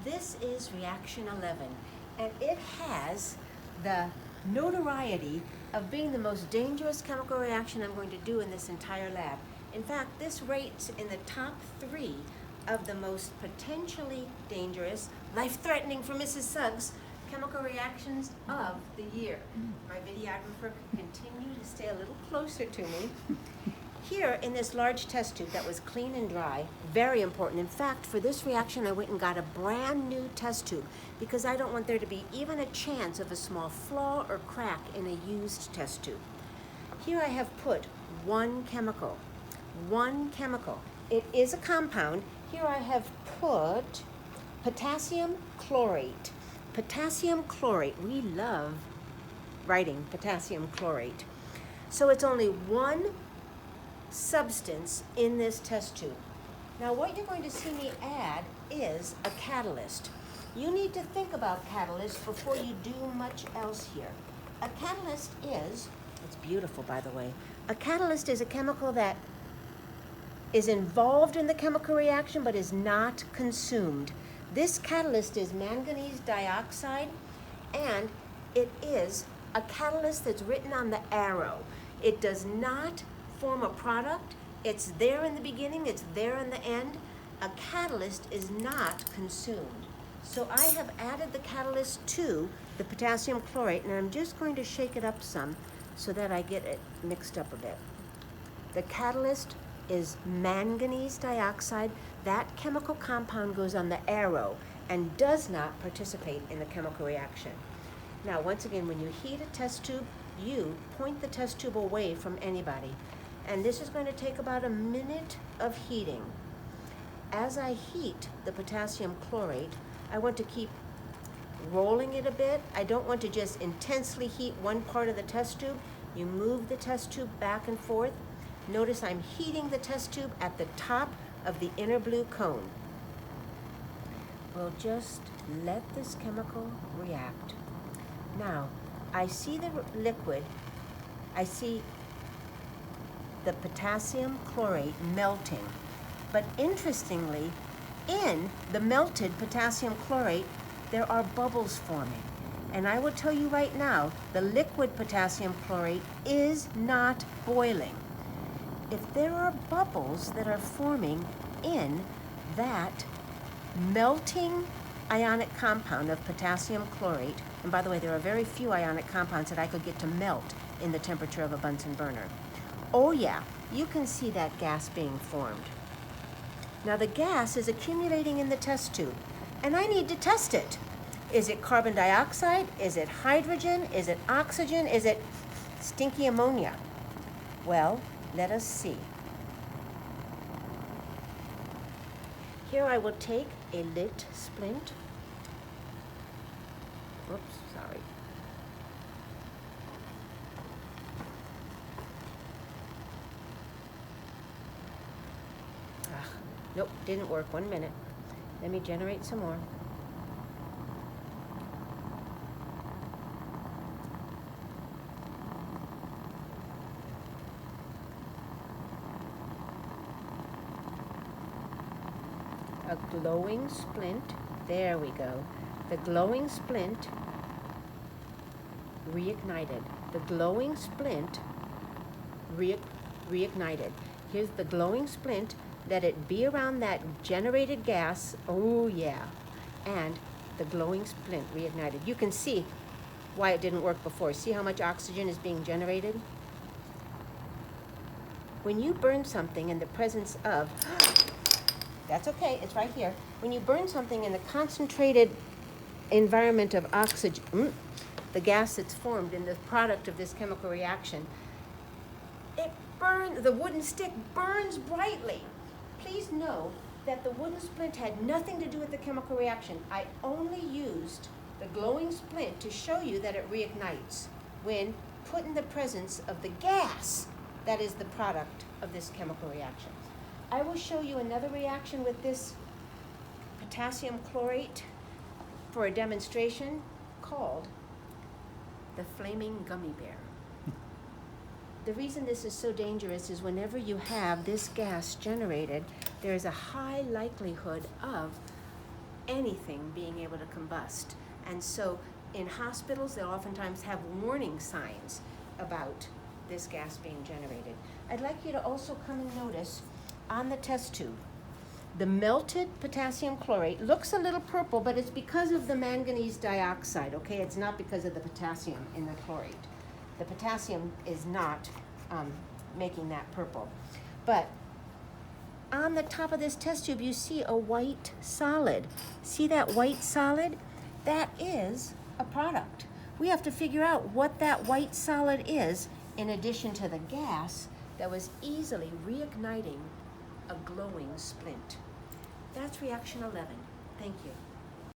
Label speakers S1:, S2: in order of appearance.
S1: This is reaction 11, and it has the notoriety of being the most dangerous chemical reaction I'm going to do in this entire lab. In fact, this rates in the top 3 of the most potentially dangerous, life-threatening for Mrs. Suggs, chemical reactions of the year. My videographer can continue to stay a little closer to me. Here in this large test tube that was clean and dry, very important. In fact, for this reaction, I went and got a brand new test tube because I don't want there to be even a chance of a small flaw or crack in a used test tube. Here I have put one chemical. It is a compound. Here I have put potassium chlorate. Potassium chlorate, we love writing potassium chlorate. So it's only one substance in this test tube. Now what you're going to see me add is a catalyst. You need to think about catalysts before you do much else here. A catalyst is, it's beautiful by the way, a catalyst is a chemical that is involved in the chemical reaction but is not consumed. This catalyst is manganese dioxide, and it is a catalyst that's written on the arrow. It does not form a product. It's there in the beginning, it's there in the end. A catalyst is not consumed. So I have added the catalyst to the potassium chlorate, and I'm just going to shake it up some so that I get it mixed up a bit. The catalyst is manganese dioxide. That chemical compound goes on the arrow and does not participate in the chemical reaction. Now, once again, when you heat a test tube, you point the test tube away from anybody. And this is going to take about a minute of heating. As I heat the potassium chlorate, I want to keep rolling it a bit. I don't want to just intensely heat one part of the test tube. You move the test tube back and forth. Notice I'm heating the test tube at the top of the inner blue cone. We'll just let this chemical react. Now, I see the liquid, I see the potassium chlorate melting. But interestingly, in the melted potassium chlorate, there are bubbles forming. And I will tell you right now, the liquid potassium chlorate is not boiling. If there are bubbles that are forming in that melting ionic compound of potassium chlorate, and by the way, there are very few ionic compounds that I could get to melt in the temperature of a Bunsen burner. Oh yeah, you can see that gas being formed. Now the gas is accumulating in the test tube, and I need to test it. Is it carbon dioxide? Is it hydrogen? Is it oxygen? Is it stinky ammonia? Well, let us see. Here I will take a lit splint. Oops, sorry. Nope, didn't work. 1 minute. Let me generate some more. A glowing splint. There we go. The glowing splint reignited. The glowing splint reignited. Here's the glowing splint. Let it be around that generated gas. Oh yeah. And the glowing splint reignited. You can see why it didn't work before. See how much oxygen is being generated? When you burn something in the presence of, that's okay, it's right here. When you burn something in the concentrated environment of oxygen, the gas that's formed in the product of this chemical reaction, it burns, the wooden stick burns brightly. Please know that the wooden splint had nothing to do with the chemical reaction. I only used the glowing splint to show you that it reignites when put in the presence of the gas that is the product of this chemical reaction. I will show you another reaction with this potassium chlorate for a demonstration called the flaming gummy bear. The reason this is so dangerous is whenever you have this gas generated, there is a high likelihood of anything being able to combust. And so in hospitals, they'll oftentimes have warning signs about this gas being generated. I'd like you to also come and notice on the test tube, the melted potassium chlorate looks a little purple, but it's because of the manganese dioxide, okay? It's not because of the potassium in the chlorate. The potassium is not making that purple. But on the top of this test tube, you see a white solid. See that white solid? That is a product. We have to figure out what that white solid is in addition to the gas that was easily reigniting a glowing splint. That's reaction 11. Thank you.